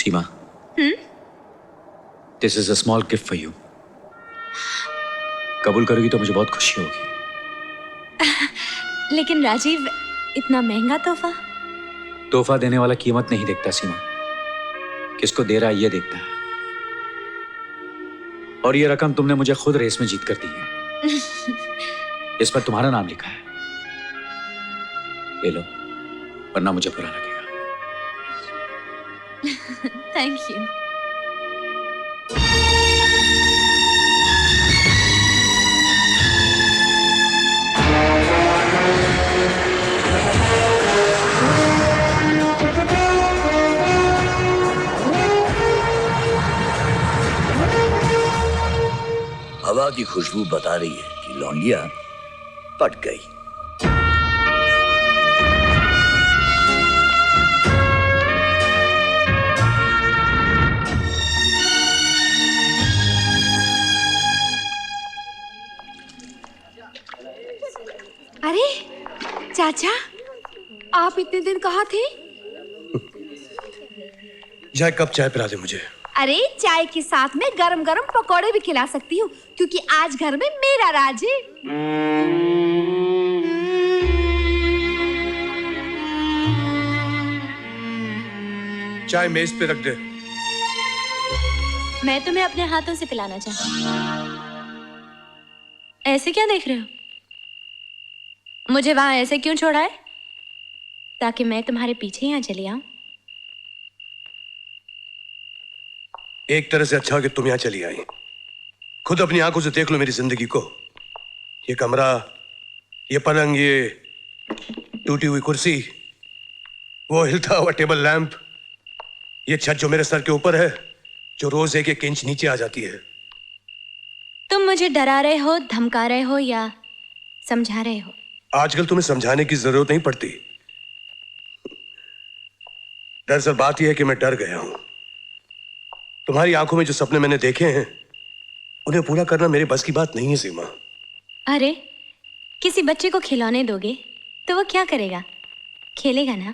Seema, this is a small gift for you. कबूल करोगी तो मुझे बहुत खुशी होगी। लेकिन राजीव, इतना महंगा तोहफा? तोहफा देने वाला कीमत नहीं देखता सीमा, किसको दे रहा है ये देखता है। और ये रकम तुमने मुझे खुद रेस में जीत कर दी है। इस पर तुम्हारा नाम लिखा है, ले लो, वरना मुझे बुरा लगेगा। Thank you. हवा की खुशबू बता रही है कि लौंडिया पट गई। अरे चाचा, आप इतने दिन कहाँ थे? जाए कब चाय पिला दे मुझे। अरे चाय के साथ में गरम गरम पकौड़े भी खिला सकती हूँ, क्योंकि आज घर में मेरा राज है। चाय मेज पे रख दे। मैं तुम्हें अपने हाथों से पिलाना चाहती हूँ। ऐसे क्या देख रहे हो? मुझे वहां ऐसे क्यों छोड़ा है? ताकि मैं तुम्हारे पीछे यहाँ चली आऊं। एक तरह से अच्छा कि तुम यहाँ चली आई। खुद अपनी आंखों से देख लो मेरी जिंदगी को। ये कमरा, ये पलंग, ये टूटी हुई कुर्सी, वो हिलता हुआ टेबल लैंप, ये छत जो मेरे सर के ऊपर है, जो रोज एक एक इंच नीचे आ जाती है। तुम मुझे डरा रहे हो, धमका रहे हो या समझा रहे हो? आजकल तुम्हें समझाने की जरूरत नहीं पड़ती। दरअसल बात यह है कि मैं डर गया हूं। तुम्हारी आंखों में जो सपने मैंने देखे हैं, उन्हें पूरा करना मेरे बस की बात नहीं है सीमा। अरे, किसी बच्चे को खिलौने दोगे तो वो क्या करेगा? खेलेगा ना।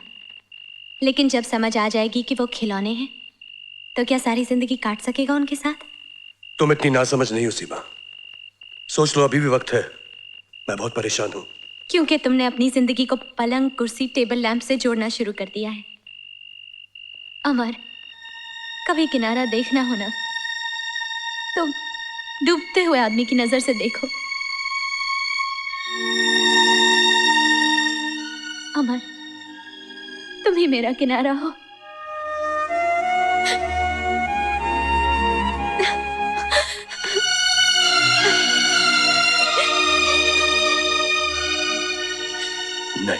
लेकिन जब समझ आ जाएगी कि वो खिलौने हैं, तो क्या सारी जिंदगी काट सकेगा उनके साथ? तुम इतनी नासमझ नहीं हो सीमा। सोच लो, अभी भी वक्त है। मैं बहुत परेशान हूं। क्योंकि तुमने अपनी जिंदगी को पलंग, कुर्सी, टेबल लैंप से जोड़ना शुरू कर दिया है। अमर, कभी किनारा देखना हो ना, तो डूबते हुए आदमी की नजर से देखो। अमर, तुम ही मेरा किनारा हो। नहीं,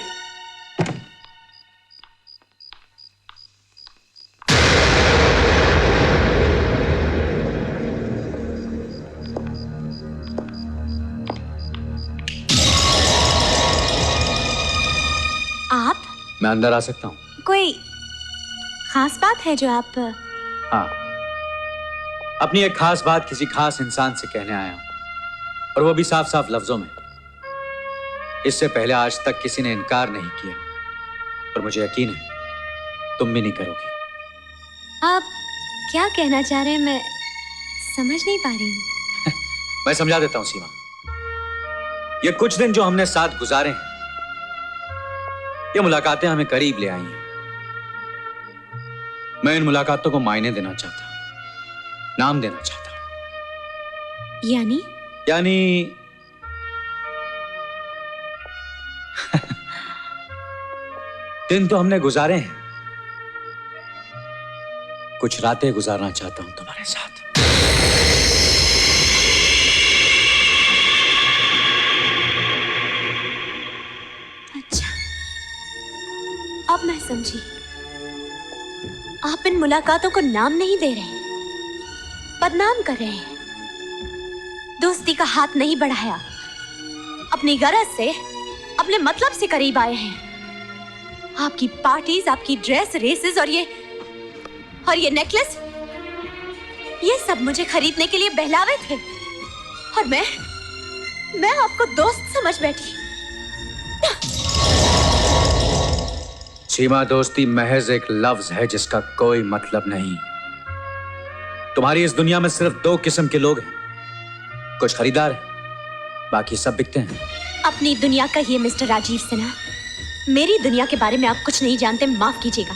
आप? मैं अंदर आ सकता हूँ? कोई खास बात है जो आप? हाँ, अपनी एक खास बात किसी खास इंसान से कहने आया हूं, और वो भी साफ साफ लफ्जों में। इससे पहले आज तक किसी ने इनकार नहीं किया, और मुझे यकीन है तुम भी नहीं करोगी। आप क्या कहना चाह रहे हैं? मैं समझ नहीं पा रही हूँ। मैं समझा देता हूं सीमा। ये कुछ दिन जो हमने साथ गुजारे हैं, ये मुलाकातें हमें करीब ले आई हैं। मैं इन मुलाकातों को मायने देना चाहता हूं, नाम देना चाहता हूं। यानी? दिन तो हमने गुजारे हैं, कुछ रातें गुजारना चाहता हूं तुम्हारे साथ। अच्छा, अब मैं समझी। आप इन मुलाकातों को नाम नहीं दे रहे हैं, बदनाम कर रहे हैं। दोस्ती का हाथ नहीं बढ़ाया, अपनी गरज से, अपने मतलब से करीब आए हैं। आपकी पार्टीज, आपकी ड्रेस, रेसेस और ये नेकलेस, ये सब मुझे खरीदने के लिए बहलावे थे, और मैं आपको दोस्त समझ बैठी। सीमा, दोस्ती महज एक लफ्ज है जिसका कोई मतलब नहीं। तुम्हारी इस दुनिया में सिर्फ दो किस्म के लोग हैं, कुछ खरीदार हैं, बाकी सब बिकते हैं। अपनी दुनिया कहिए मिस्टर राजीव सिन्हा, मेरी दुनिया के बारे में आप कुछ नहीं जानते, माफ कीजिएगा।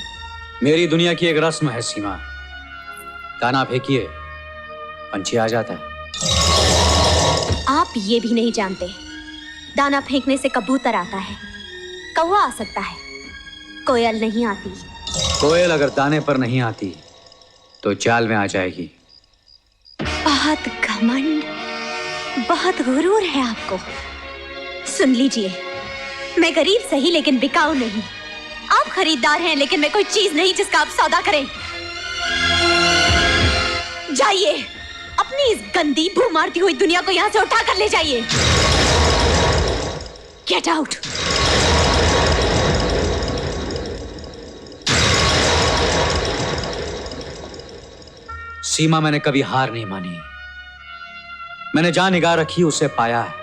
मेरी दुनिया की एक रस्म है सीमा, दाना फेंकिए पंछी आ जाता है। आप ये भी नहीं जानते, दाना फेंकने से कबूतर आता है, कौवा आ सकता है, कोयल नहीं आती। कोयल अगर दाने पर नहीं आती तो जाल में आ जाएगी। बहुत घमंड, बहुत गुरूर है आपको। सुन लीजिए, मैं गरीब सही लेकिन बिकाऊ नहीं। आप खरीदार हैं लेकिन मैं कोई चीज नहीं जिसका आप सौदा करें। जाइए, अपनी इस गंदी भू मारती हुई दुनिया को यहां से उठा कर ले जाइए। Get out. सीमा, मैंने कभी हार नहीं मानी। मैंने जहां निगाह रखी उसे पाया है,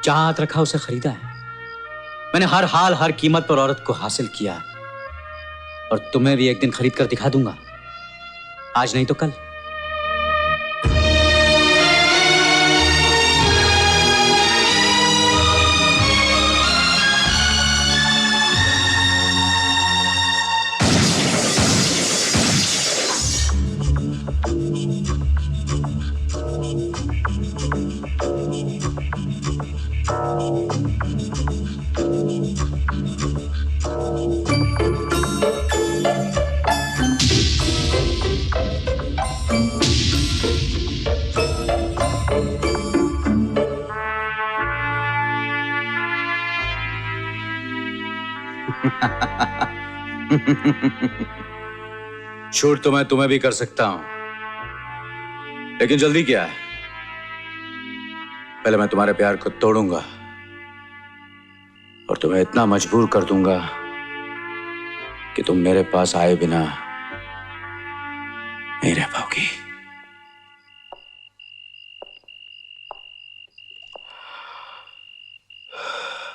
जहां हाथ रखा उसे खरीदा है। मैंने हर हाल हर कीमत पर औरत को हासिल किया, और तुम्हें भी एक दिन खरीद कर दिखा दूंगा, आज नहीं तो कल। छूट तो मैं तुम्हें भी कर सकता हूं, लेकिन जल्दी क्या है? पहले मैं तुम्हारे प्यार को तोड़ूंगा और तुम्हें इतना मजबूर कर दूंगा कि तुम मेरे पास आए बिना नहीं रह पाओगी।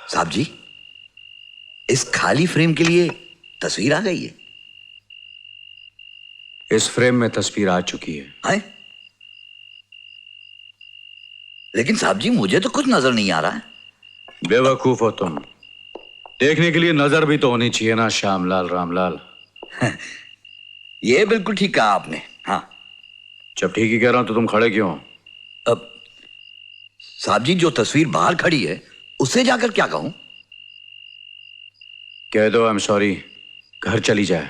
साहब जी, इस खाली फ्रेम के लिए तस्वीर आ गई है। इस फ्रेम में तस्वीर आ चुकी है। लेकिन साहब जी, मुझे तो कुछ नजर नहीं आ रहा है। बेवकूफ हो तुम, देखने के लिए नजर भी तो होनी चाहिए ना श्यामलाल रामलाल। ये बिल्कुल ठीक कहा आपने। हाँ, जब ठीक ही कह रहा हूं तो तुम खड़े क्यों? अब साहब जी, जो तस्वीर बाहर खड़ी है उससे जाकर क्या कहूं? कह दो आई एम सॉरी, घर चली जाए।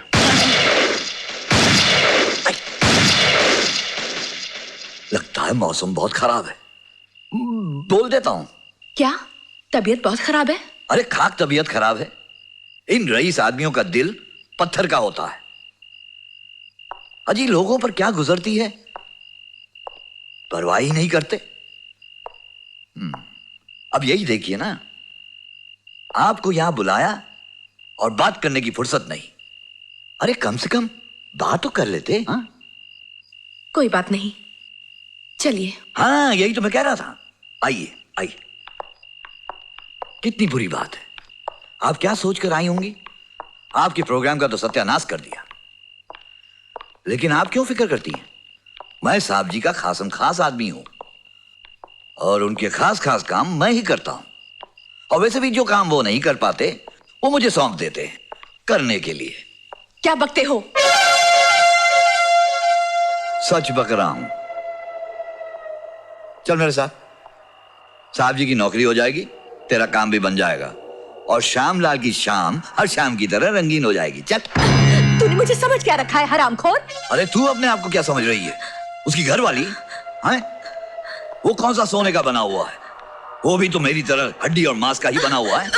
लगता है मौसम बहुत खराब है, बोल देता हूं। क्या तबीयत बहुत खराब है? अरे खाक तबीयत खराब है। इन रईस आदमियों का दिल पत्थर का होता है। अजी लोगों पर क्या गुजरती है, परवाह ही नहीं करते। अब यही देखिए ना, आपको यहां बुलाया और बात करने की फुर्सत नहीं। अरे कम से कम बात तो कर लेते। हाँ कोई बात नहीं, चलिए। हाँ, यही तो मैं कह रहा था। आइए आइए। कितनी बुरी बात है, आप क्या सोचकर आई होंगी? आपके प्रोग्राम का तो सत्यानाश कर दिया। लेकिन आप क्यों फिक्र करती हैं? मैं साहब जी का खासम खास आदमी हूं, और उनके खास खास काम मैं ही करता हूं। और वैसे भी जो काम वो नहीं कर पाते वो मुझे सौंप देते हैं करने के लिए। क्या बकते हो? सच बक रहा हूं। चल मेरे साथ, साहब जी की नौकरी हो जाएगी, तेरा काम भी बन जाएगा, और श्यामलाल की शाम हर शाम की तरह रंगीन हो जाएगी। चल। तूने मुझे समझ क्या रखा है, हरामखोर? अरे तू अपने आप को क्या समझ रही है? उसकी घरवाली है, वो कौन सा सोने का बना हुआ है? वो भी तो मेरी तरह हड्डी और मांस का ही बना हुआ है।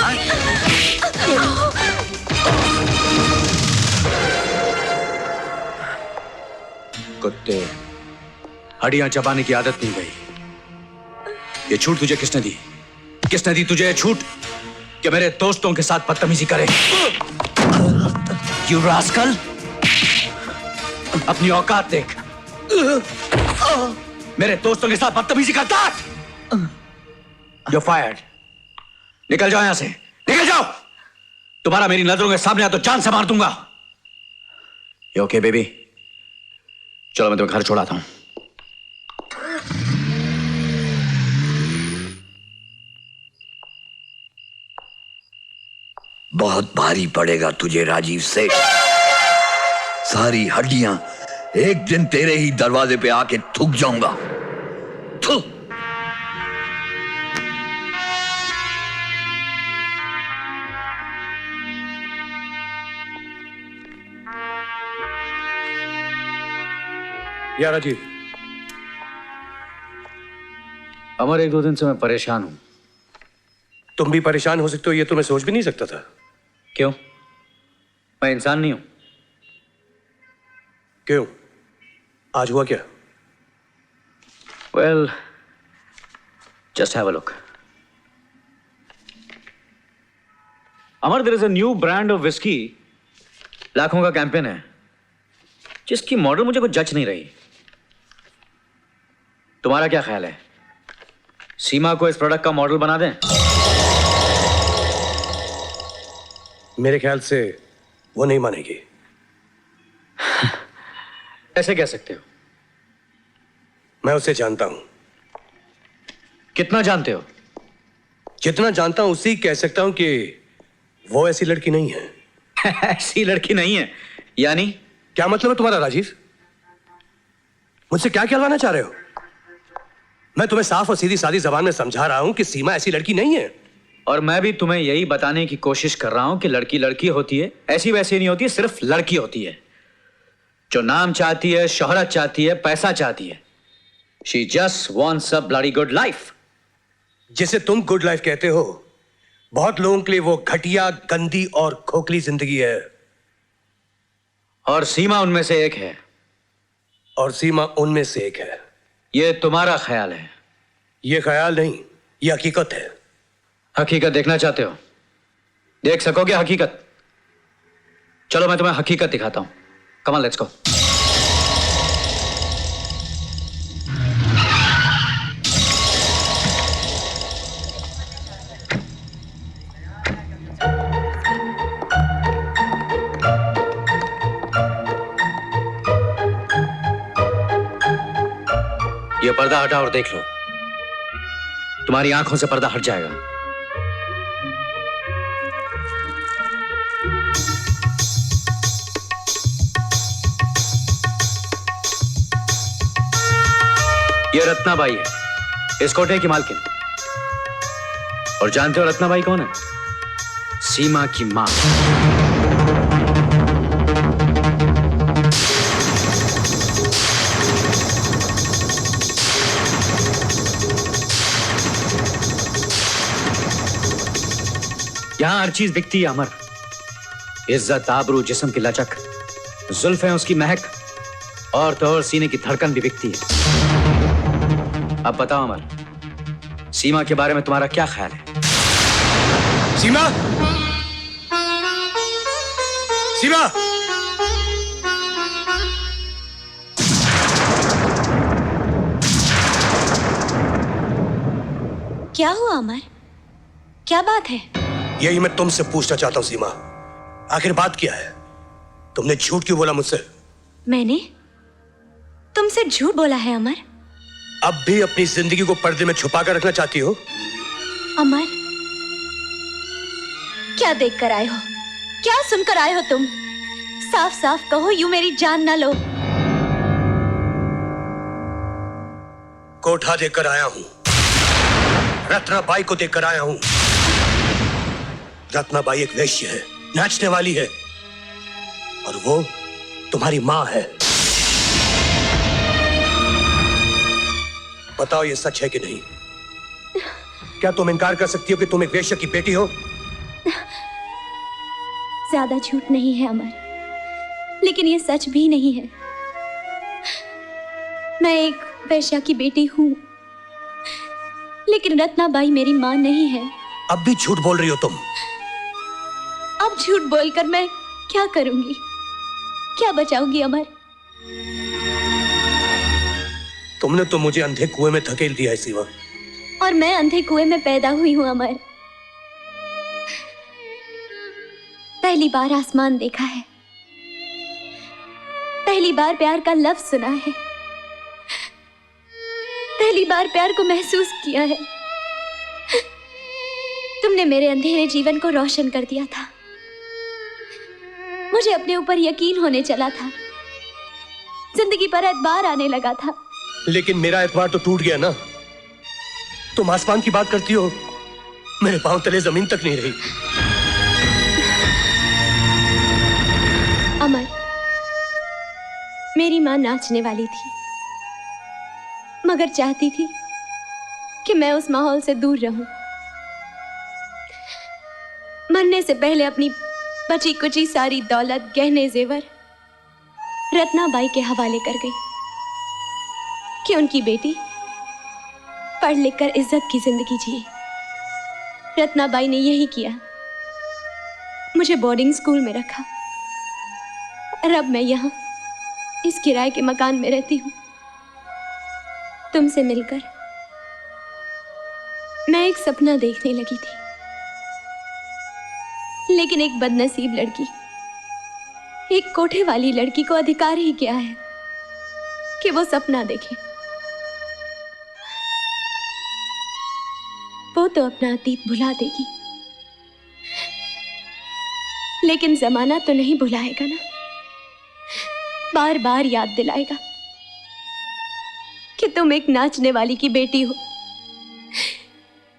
कुत्ते, हड्डियां चबाने की आदत नहीं गई। ये छूट तुझे किसने दी? किसने दी तुझे ये छूट कि मेरे दोस्तों के साथ बदतमीजी करे? You rascal! अपनी औकात देख। मेरे दोस्तों के साथ बदतमीजी करता है? You're fired. निकल जाओ यहां से, निकल जाओ। दोबारा मेरी नजरों के सामने आ तो जान से मार दूंगा। ओके बेबी, चलो मैं तुम्हें घर छोड़ाता हूं। बहुत भारी पड़ेगा तुझे राजीव सेठ। सारी हड्डियां एक दिन तेरे ही दरवाजे पे आके थूक जाऊंगा। थू। या राजीव, अमर, 1-2 दिन से मैं परेशान हूं। तुम भी परेशान हो सकते हो ये तो मैं सोच भी नहीं सकता था। क्यों? मैं इंसान नहीं हूं? क्यों? आज हुआ क्या? Well, just have a look. Amar, there is a new brand of whisky, लाखों का कैंपेन है, जिसकी मॉडल मुझे कुछ जच नहीं रही। तुम्हारा क्या ख्याल है? सीमा को इस प्रोडक्ट का मॉडल बना दें? मेरे ख्याल से वो नहीं मानेगी। ऐसे कह सकते हो? मैं उसे जानता हूं। कितना जानते हो? जितना जानता हूं उसी कह सकता हूं कि वो ऐसी लड़की नहीं है। ऐसी लड़की नहीं है यानी? क्या मतलब है तुम्हारा राजीव? मुझसे क्या कहलवाना चाह रहे हो? मैं तुम्हें साफ और सीधी सादी जबान में समझा रहा हूं कि सीमा ऐसी लड़की नहीं है। और मैं भी तुम्हें यही बताने की कोशिश कर रहा हूं कि लड़की लड़की होती है, ऐसी वैसी नहीं होती है, सिर्फ लड़की होती है जो नाम चाहती है, शोहरत चाहती है, पैसा चाहती है। She just wants a bloody good life. जिसे तुम गुड लाइफ कहते हो, बहुत लोगों के लिए वो घटिया, गंदी और खोखली जिंदगी है। और सीमा उनमें से एक है। और सीमा उनमें से एक है। ये तुम्हारा ख्याल है। ये ख्याल नहीं, ये हकीकत है। हकीकत देखना चाहते हो? देख सकोगे हकीकत? चलो मैं तुम्हें हकीकत दिखाता हूं। Come on, let's go. ये पर्दा हटा और देख लो, तुम्हारी आंखों से पर्दा हट जाएगा। ये रत्नाबाई है, इस कोठे की मालकिन। और जानते हो रत्नाबाई कौन है? सीमा की मां। यहां हर चीज बिकती है अमर। इज्जत, आबरू, जिस्म की लचक, जुल्फें, उसकी महक, और तो और सीने की धड़कन भी बिकती है। अब बताओ अमर, सीमा के बारे में तुम्हारा क्या ख्याल है? सीमा! सीमा! क्या हुआ अमर? क्या बात है? यही मैं तुमसे पूछना चाहता हूं सीमा। आखिर बात क्या है? तुमने झूठ क्यों बोला मुझसे? मैंने तुमसे झूठ बोला है अमर? अब भी अपनी जिंदगी को पर्दे में छुपा कर रखना चाहती हो? अमर, क्या देख कर आए हो? क्या सुनकर आए हो तुम? साफ साफ कहो, यूं मेरी जान ना लो। कोठा देकर आया हूं, रत्नाबाई को देकर आया हूं। रत्नाबाई एक वेश्य है, नाचने वाली है, और वो तुम्हारी मां है। बताओ ये सच है कि नहीं? क्या तुम इनकार कर सकती हो कि तुम एक वेश्या की बेटी हो? ज्यादा झूठ नहीं है अमर, लेकिन ये सच भी नहीं है। मैं एक वेश्या की बेटी हूं, लेकिन रत्नाबाई मेरी मां नहीं है। अब भी झूठ बोल रही हो तुम। अब झूठ बोलकर मैं क्या करूंगी? क्या बचाऊंगी अमर? तुमने तो मुझे अंधे कुएं में धकेल दिया है सीमा। और मैं अंधे कुएं में पैदा हुई हूं अमर। पहली बार आसमान देखा है, पहली बार प्यार का लफ्ज सुना है, पहली बार प्यार को महसूस किया है। तुमने मेरे अंधेरे जीवन को रोशन कर दिया था। मुझे अपने ऊपर यकीन होने चला था, जिंदगी पर एतबार आने लगा था। लेकिन मेरा एतबार तो टूट गया ना। तुम आसमान की बात करती हो, मेरे पांव तले जमीन तक नहीं रही। अमर, मेरी मां नाचने वाली थी, मगर चाहती थी कि मैं उस माहौल से दूर रहूं। मरने से पहले अपनी बची कुची सारी दौलत, गहने जेवर रत्नाबाई के हवाले कर गई कि उनकी बेटी पढ़ लिख कर इज्जत की जिंदगी जिए। रत्नाबाई ने यही किया, मुझे बोर्डिंग स्कूल में रखा और अब मैं यहाँ इस किराए के मकान में रहती हूँ। तुमसे मिलकर मैं एक सपना देखने लगी थी, लेकिन एक बदनसीब लड़की, एक कोठे वाली लड़की को अधिकार ही क्या है कि वो सपना देखे। वो तो अपना अतीत भुला देगी, लेकिन जमाना तो नहीं भुलाएगा ना, बार बार याद दिलाएगा कि तुम एक नाचने वाली की बेटी हो,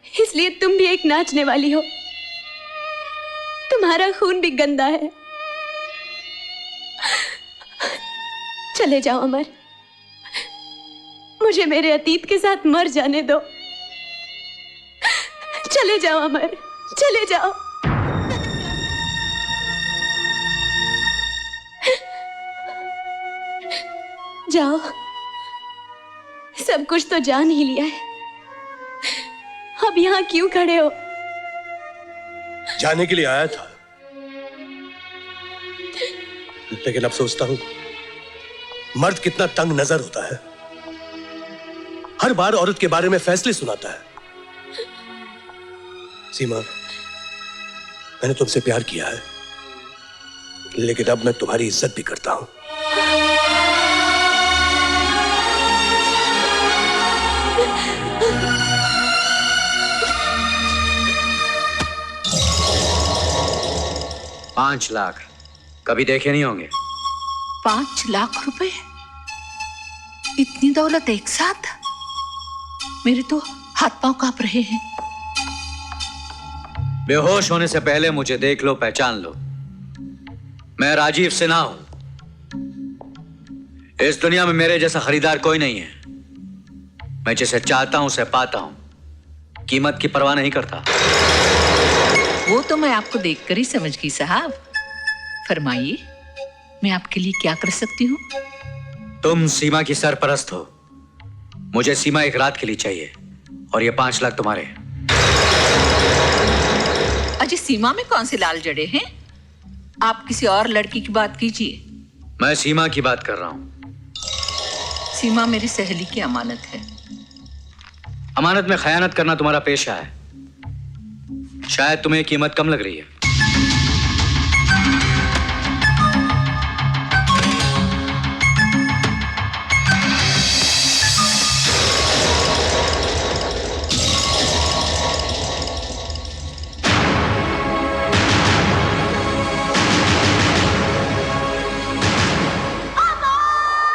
इसलिए तुम भी एक नाचने वाली हो। तुम्हारा खून भी गंदा है। चले जाओ अमर, मुझे मेरे अतीत के साथ मर जाने दो। चले जाओ अमर, चले जाओ। जाओ, सब कुछ तो जान ही लिया है, अब यहां क्यों खड़े हो? जाने के लिए आया था, लेकिन अब सोचता हूं मर्द कितना तंग नजर होता है। हर बार औरत के बारे में फैसले सुनाता है। सीमा, मैंने तुमसे प्यार किया है, लेकिन अब मैं तुम्हारी इज्जत भी करता हूं। $5 लाख कभी देखे नहीं होंगे। 5 लाख रुपए? इतनी दौलत एक साथ? मेरे तो हाथ पांव कांप रहे हैं। बेहोश होने से पहले मुझे देख लो, पहचान लो। मैं राजीव सिन्हा हूं। इस दुनिया में मेरे जैसा खरीदार कोई नहीं है। मैं जिसे चाहता हूं उसे पाता हूं, कीमत की परवाह नहीं करता। वो तो मैं आपको देखकर ही समझ गई साहब। फरमाइए, मैं आपके लिए क्या कर सकती हूँ? तुम सीमा की सरपरस्त हो। मुझे सीमा एक रात के लिए चाहिए और ये 5 लाख तुम्हारे। अजय, सीमा में कौन से लाल जड़े हैं? आप किसी और लड़की की बात कीजिए। मैं सीमा की बात कर रहा हूं। सीमा मेरी सहेली की अमानत है। अमानत में खयानत करना तुम्हारा पेशा है। शायद तुम्हें कीमत कम लग रही है।